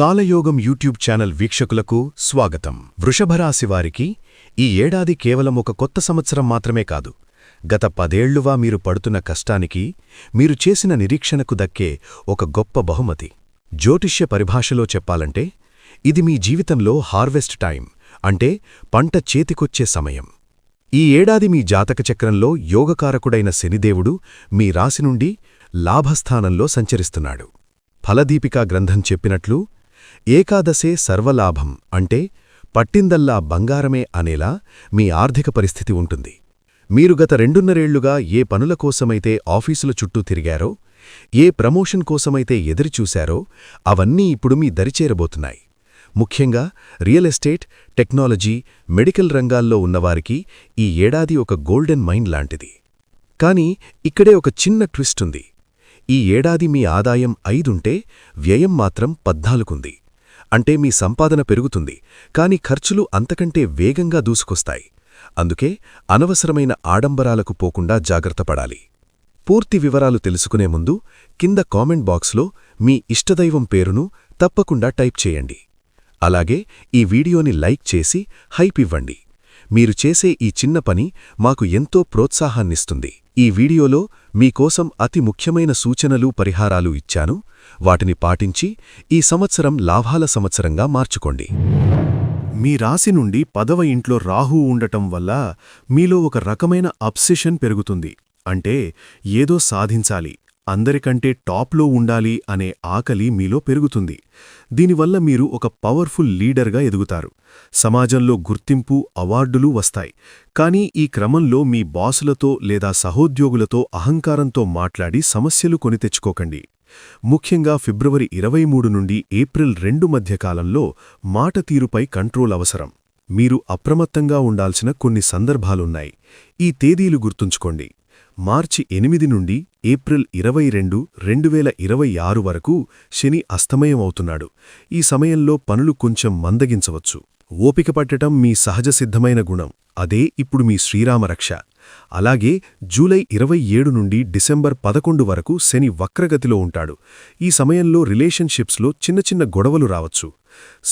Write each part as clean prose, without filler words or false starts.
కాలయోగం YouTube channel వీక్షకులకు స్వాగతం. వృషభరాశి వారికి ఈ ఏడాది కేవలం ఒక కొత్త సంవత్సరం మాత్రమే కాదు, గత 10 ఏళ్లుగా మీరు పడుతున్న కష్టానికి, మీరు చేసిన నిరీక్షణకు దక్కే ఒక గొప్ప బహుమతి. జ్యోతిష్య పరిభాషలో చెప్పాలంటే ఇది మీ జీవితంలో హార్వెస్ట్ టైం, అంటే పంట చేతికొచ్చే సమయం. ఈ ఏడాది మీ జాతక చక్రంలో యోగకారకుడైన శనిదేవుడు మీ రాశి నుండి లాభస్థానంలో సంచరిస్తున్నాడు. ఫలదీపికా గ్రంథం చెప్పినట్లు ఏకాదశే సర్వలాభం, అంటే పట్టిందల్లా బంగారమే అనేలా మీ ఆర్థిక పరిస్థితి ఉంటుంది. మీరు గత 2.5 ఏళ్లుగా ఏ పనుల కోసమైతే ఆఫీసుల చుట్టూ తిరిగారో, ఏ ప్రమోషన్ కోసమైతే ఎదురుచూశారో అవన్నీ ఇప్పుడు మీ దరిచేరబోతున్నాయి. ముఖ్యంగా రియల్ ఎస్టేట్, టెక్నాలజీ, మెడికల్ రంగాల్లో ఉన్నవారికి ఈ ఏడాది ఒక గోల్డెన్ మైన్ లాంటిది. కానీ ఇక్కడే ఒక చిన్న ట్విస్ట్ ఉంది. ఈ ఏడాది మీ ఆదాయం 5 ఉంటే వ్యయం మాత్రం 14 ఉంది. అంటే మీ సంపాదన పెరుగుతుంది, కాని ఖర్చులు అంతకంటే వేగంగా దూసుకొస్తాయి. అందుకే అనవసరమైన ఆడంబరాలకు పోకుండా జాగ్రత్తపడాలి. పూర్తి వివరాలు తెలుసుకునే ముందు కింద కామెంట్ బాక్స్లో మీ ఇష్టదైవం పేరును తప్పకుండా టైప్ చేయండి. అలాగే ఈ వీడియోని లైక్ చేసి హైప్ ఇవ్వండి. మీరు చేసే ఈ చిన్న పని మాకు ఎంతో ప్రోత్సాహాన్నిస్తుంది. ఈ వీడియోలో మీకోసం అతి ముఖ్యమైన సూచనలు, పరిహారాలు ఇచ్చాను. వాటిని పాటించి ఈ సంవత్సరం లాభాల సంవత్సరంగా మార్చుకోండి. మీ రాశి నుండి 10వ ఇంట్లో రాహువు ఉండటం వల్ల మీలో ఒక రకమైన అబ్సెషన్ పెరుగుతుంది. అంటే ఏదో సాధించాలి, అందరికంటే టాప్లో ఉండాలి అనే ఆకలి మీలో పెరుగుతుంది. దీనివల్ల మీరు ఒక పవర్ఫుల్ లీడర్గా ఎదుగుతారు. సమాజంలో గుర్తింపు, అవార్డులు వస్తాయి. కానీ ఈ క్రమంలో మీ బాసులతో లేదా సహోద్యోగులతో అహంకారంతో మాట్లాడి సమస్యలు కొని తెచ్చుకోకండి. ముఖ్యంగా ఫిబ్రవరి 23 నుండి ఏప్రిల్ 2 మధ్య కాలంలో మాట తీరుపై కంట్రోల్ అవసరం. మీరు అప్రమత్తంగా ఉండాల్సిన కొన్ని సందర్భాలున్నాయి. ఈ తేదీలు గుర్తుంచుకోండి. మార్చి 8 నుండి ఏప్రిల్ 22, 2026 వరకు శని అస్తమయం అవుతున్నాడు. ఈ సమయంలో పనులు కొంచెం మందగించవచ్చు. ఓపిక పట్టటం మీ సహజసిద్ధమైన గుణం. అదే ఇప్పుడు మీ శ్రీరామరక్ష. అలాగే జూలై 27 నుండి డిసెంబర్ 11 వరకు శని వక్రగతిలో ఉంటాడు. ఈ సమయంలో రిలేషన్షిప్స్లో చిన్న చిన్న గొడవలు రావచ్చు.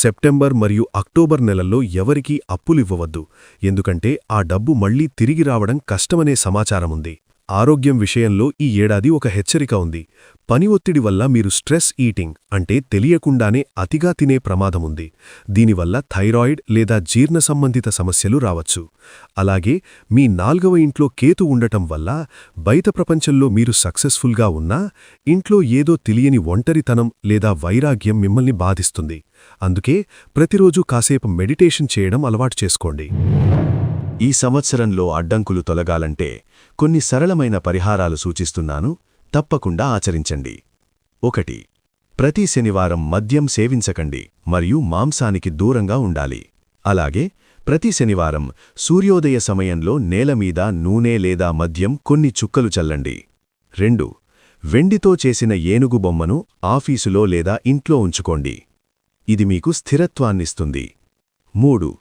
సెప్టెంబర్ మరియు అక్టోబర్ నెలల్లో ఎవరికీ అప్పులివ్వవద్దు, ఎందుకంటే ఆ డబ్బు మళ్లీ తిరిగి రావడం కష్టమనే సమాచారముంది. ఆరోగ్యం విషయంలో ఈ ఏడాది ఒక హెచ్చరిక ఉంది. పని ఒత్తిడి వల్ల మీరు స్ట్రెస్ ఈటింగ్, అంటే తెలియకుండానే అతిగా తినే ప్రమాదముంది. దీనివల్ల థైరాయిడ్ లేదా జీర్ణ సంబంధిత సమస్యలు రావచ్చు. అలాగే మీ 4వ ఇంట్లో కేతు ఉండటం వల్ల బయట ప్రపంచంలో మీరు సక్సెస్ఫుల్గా ఉన్నా ఇంట్లో ఏదో తెలియని ఒంటరితనం లేదా వైరాగ్యం మిమ్మల్ని బాధిస్తుంది. అందుకే ప్రతిరోజూ కాసేపు మెడిటేషన్ చేయడం అలవాటు చేసుకోండి. ఈ సంవత్సరంలో అడ్డంకులు తొలగాలంటే కొన్ని సరళమైన పరిహారాలు సూచిస్తున్నాను, తప్పకుండా ఆచరించండి. 1. ప్రతి శనివారం మద్యం సేవించకండి మరియు మాంసానికి దూరంగా ఉండాలి. అలాగే ప్రతి శనివారం సూర్యోదయ సమయంలో నేలమీద నూనె లేదా మద్యం కొన్ని చుక్కలు చల్లండి. 2. వెండితో చేసిన ఏనుగు బొమ్మను ఆఫీసులో లేదా ఇంట్లో ఉంచుకోండి. ఇది మీకు స్థిరత్వాన్నిస్తుంది. 3.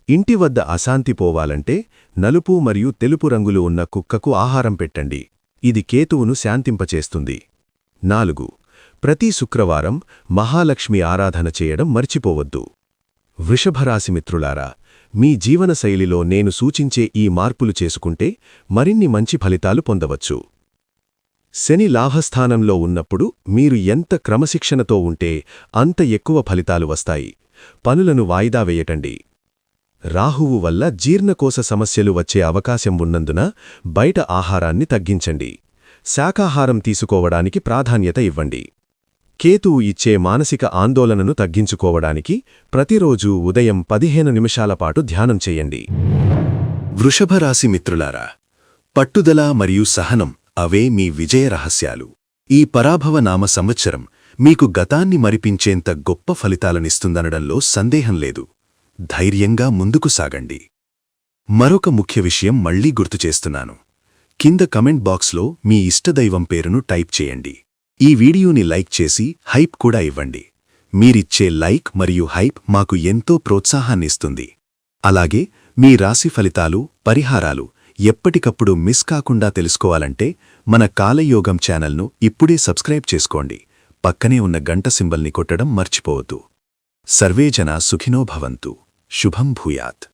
ఇంటి వద్ద అశాంతి పోవాలంటే నలుపు మరియు తెలుపు రంగులు ఉన్న కుక్కకు ఆహారం పెట్టండి. ఇది కేతువును శాంతింపచేస్తుంది. 4. ప్రతి శుక్రవారం మహాలక్ష్మి ఆరాధన చేయడం మర్చిపోవద్దు. వృషభరాశి మిత్రులారా, మీ జీవనశైలిలో నేను సూచించే ఈ మార్పులు చేసుకుంటే మరిన్ని మంచి ఫలితాలు పొందవచ్చు. శని లాభస్థానంలో ఉన్నప్పుడు మీరు ఎంత క్రమశిక్షణతో ఉంటే అంత ఎక్కువ ఫలితాలు వస్తాయి. పనులను వాయిదా వేయకండి. రాహువు వల్ల జీర్ణకోశ సమస్యలు వచ్చే అవకాశం ఉన్నందున బయట ఆహారాన్ని తగ్గించండి. శాకాహారం తీసుకోవడానికి ప్రాధాన్యత ఇవ్వండి. కేతువు ఇచ్చే మానసిక ఆందోళనను తగ్గించుకోవడానికి ప్రతిరోజూ ఉదయం 15 నిమిషాల పాటు ధ్యానం చేయండి. వృషభరాశి మిత్రులారా, పట్టుదల మరియు సహనం అవే మీ విజయ రహస్యాలు. ఈ పరాభవనామ సంవత్సరం మీకు గతాన్ని మరిపించేంత గొప్ప ఫలితాలనిస్తుందనడంలో సందేహం లేదు. ధైర్యంగా ముందుకు సాగండి. మరొక ముఖ్య విషయం మళ్లీ గుర్తుచేస్తున్నాను. కింద కమెంట్ బాక్స్లో మీ ఇష్టదైవం పేరును టైప్ చేయండి. ఈ వీడియోని లైక్ చేసి హైప్ కూడా ఇవ్వండి. మీరిచ్చే లైక్ మరియు హైప్ మాకు ఎంతో ప్రోత్సాహాన్నిస్తుంది. అలాగే మీ రాశి ఫలితాలు, పరిహారాలు ఎప్పటికప్పుడు మిస్ కాకుండా తెలుసుకోవాలంటే మన కాలయోగం ఛానల్ను ఇప్పుడే సబ్స్క్రైబ్ చేసుకోండి. పక్కనే ఉన్న గంట సింబల్ని కొట్టడం మర్చిపోవద్దు. సర్వే జనా సుఖినో భవంతు. శుభం భూయాత్.